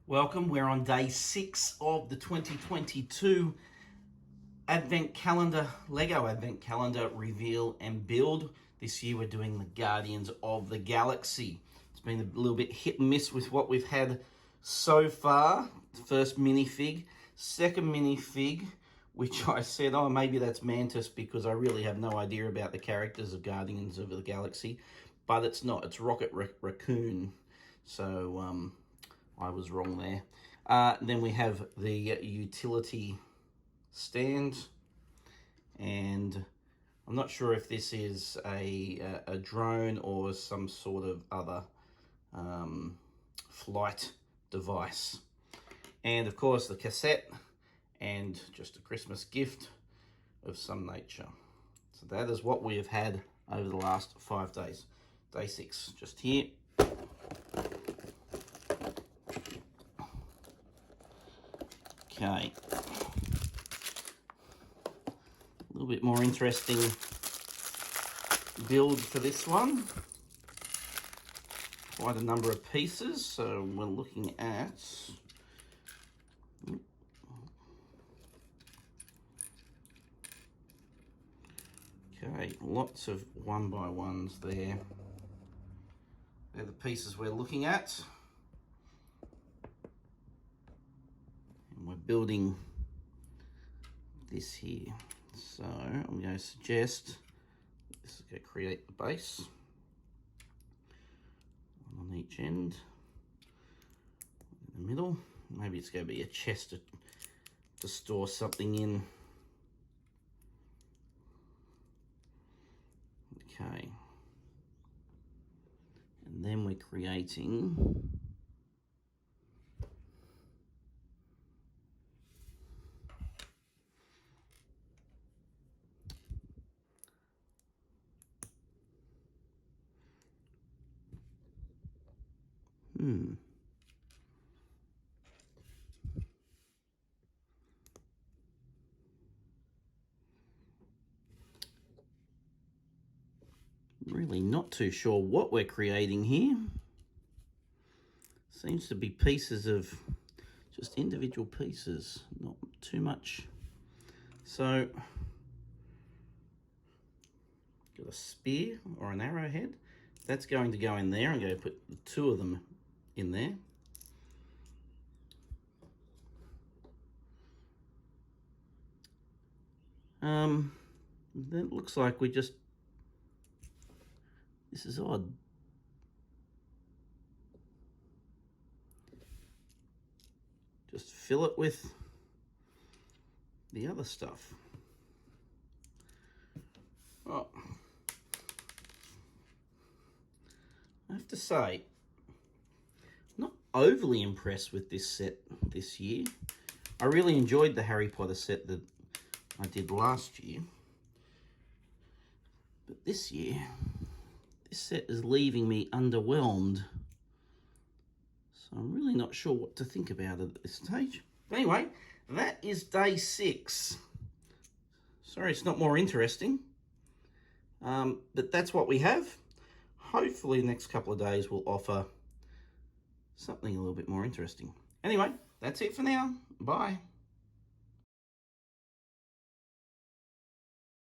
Welcome, we're on day 6 of the 2022 Advent Calendar, Lego Advent Calendar reveal and build. This year we're doing the Guardians of the Galaxy. It's been a little bit hit and miss with what we've had so far. First minifig, second minifig, which I said, oh, maybe that's Mantis because I really have no idea about the characters of Guardians of the Galaxy. But it's not, it's Raccoon. So, I was wrong there. Then we have the utility stand, and I'm not sure if this is a drone or some sort of other flight device. And of course the cassette, and just a Christmas gift of some nature. So that is what we have had over the last 5 days. Day 6, just here. Okay, a little bit more interesting build for this one. Quite a number of pieces, so we're looking at lots of 1x1s there. They're the pieces we're looking at. We're building this here. So I'm going to suggest this is going to create the base on each end, in the middle. Maybe it's going to be a chest to store something in. Okay. And then we're creating really not too sure what we're creating here. Seems to be pieces of just individual pieces, not too much. So, got a spear or an arrowhead. That's going to go in there. I'm going to put the 2 of them in there. Then it looks like we just, this is odd. Just fill it with the other stuff. Oh, I have to say, not overly impressed with this set this year. I really enjoyed the Harry Potter set that I did last year. But this year, this set is leaving me underwhelmed. So I'm really not sure what to think about it at this stage. But anyway, that is day 6. Sorry it's not more interesting. But that's what we have. Hopefully the next couple of days will offer something a little bit more interesting. Anyway, that's it for now. Bye.